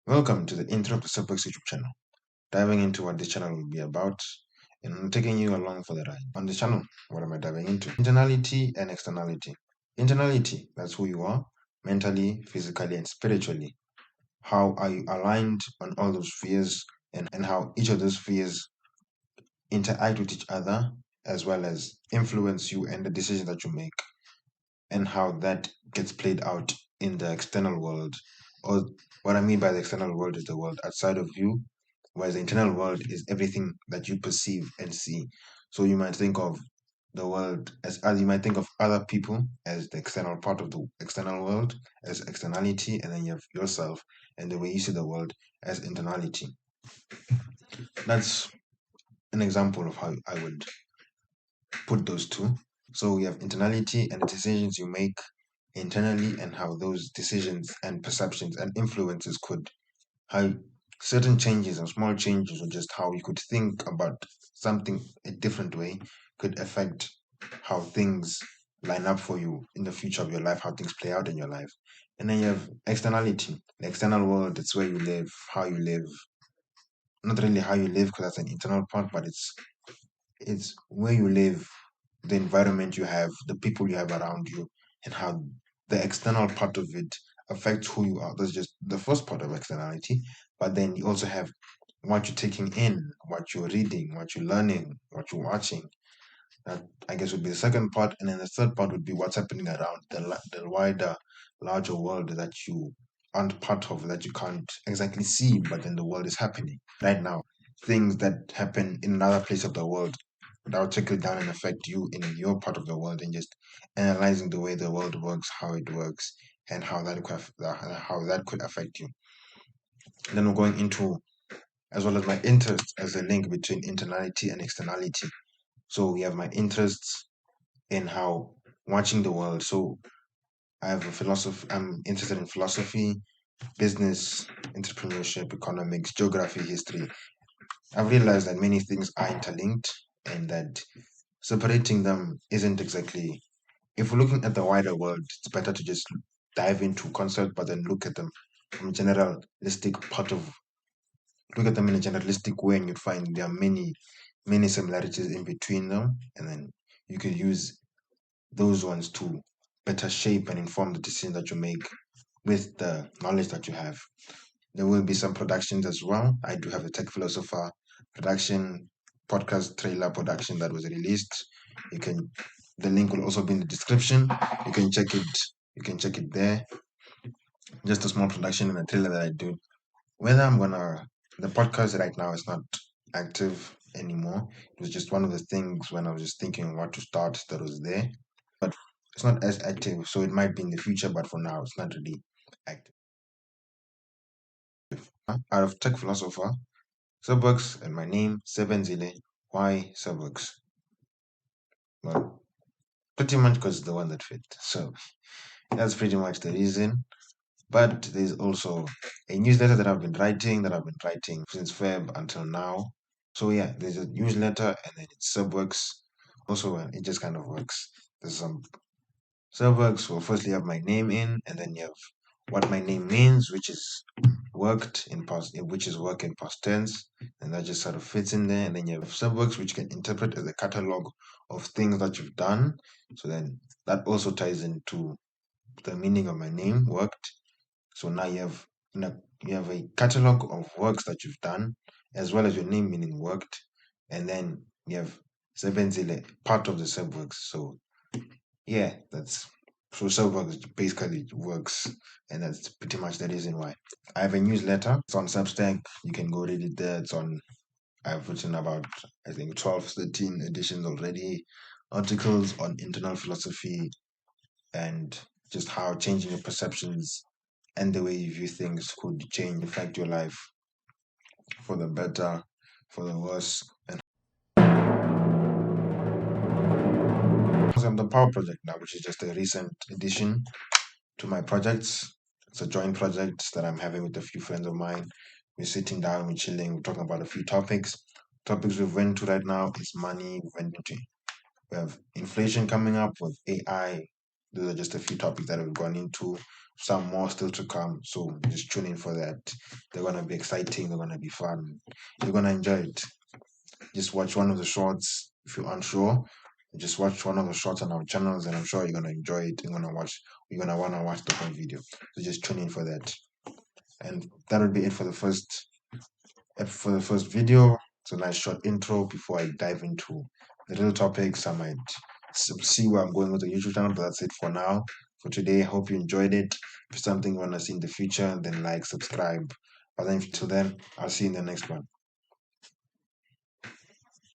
Welcome to the intro to Sebworks YouTube channel, diving into what this channel will be about and I'm taking you along for the ride. On this channel, what am I diving into? Internality and externality. Internality, that's who you are, mentally, physically, and spiritually. How are you aligned on all those spheres and how each of those spheres interact with each other as well as influence you and the decisions that you make and how that gets played out in the external world. Or what I mean by the external world is the world outside of you, whereas the internal world is everything that you perceive and see. So you might think of the world as you might think of other people as the external part of the external world as externality, and then you have yourself and the way you see the world as internality. That's an example of how I would put those two. So we have internality and the decisions you make internally and how those decisions and perceptions and influences could how certain changes and small changes or just how you could think about something a different way could affect how things line up for you in the future of your life, how things play out in your life. And then you have externality, the external world, it's where you live, how you live. Not really how you live because that's an internal part, but it's where you live, the environment you have, the people you have around you, and how the external part of it affects who you are. That's just the first part of externality. But then you also have what you're taking in, what you're reading, what you're learning, what you're watching. That I guess would be the second part, and then the third part would be what's happening around the wider, larger world that you aren't part of, that you can't exactly see, but then the world is happening right now. Things that happen in another place of the world that will trickle down and affect you in your part of the world, and just analyzing the way the world works, how it works, and how that could affect you. Then we're going into as well as my interests as a link between internality and externality. So we have my interests in how watching the world. So I have a philosophy. I'm interested in philosophy, business, entrepreneurship, economics, geography, history. I've realized that many things are interlinked and that separating them isn't exactly. If we're looking at the wider world, it's better to just dive into concepts, but then look at them in a generalistic way, and you'd find there are many similarities in between them, and then you could use those ones to better shape and inform the decision that you make with the knowledge that you have. There will be some productions as well. I do have a tech philosopher production, podcast trailer production that was released. You can the link will also be in the description. You can check it. You can check it there. Just a small production and a trailer that I do. Whether I'm gonna the podcast right now is not active anymore. It was just one of the things when I was just thinking what to start that was there. But it's not as active, so it might be in the future, but for now it's not really active. Out of tech philosopher, Sebworks and my name, Sebenzile. Why Sebworks? Well, pretty much because it's the one that fit. So that's pretty much the reason. But there's also a newsletter that I've been writing since Feb until now. So yeah, there's a newsletter and then it's Sebworks. Also, it just kind of works. There's some Sebworks will firstly have my name in, and then you have what my name means, which is work in past tense, and that just sort of fits in there. And then you have Sebworks, which you can interpret as a catalog of things that you've done. So then that also ties into the meaning of my name, worked. So now you have a catalog of works that you've done, as well as your name meaning worked, and then you have Sebenzile, part of the Sebworks. So yeah, that's so Sebworks basically works, and that's pretty much the reason why. I have a newsletter. It's on Substack. You can go read it there. I've written about I think 12, 13 editions already. Articles on internal philosophy and just how changing your perceptions and the way you view things could change, affect your life for the better, for the worse. And I'm the Power Project now, which is just a recent addition to my projects. It's a joint project that I'm having with a few friends of mine. We're sitting down, we're chilling, we're talking about a few topics. Topics we've went to right now is money. We have inflation coming up with AI. Those are just a few topics that we've gone into. some more still to come. So just tune in for that. They're gonna be exciting. They're gonna be fun. You're gonna enjoy it. Just watch one of the shorts if you're unsure. Just watch one of the shorts on our channels, and I'm sure you're gonna enjoy it. You're gonna wanna watch the whole video. So just tune in for that. And that would be it for the first video. It's a nice short intro before I dive into the real topics. I might see where I'm going with the YouTube channel, but that's it for now. For today, I hope you enjoyed it. If it's something you want to see in the future, then like, subscribe. But then until then, I'll see you in the next one.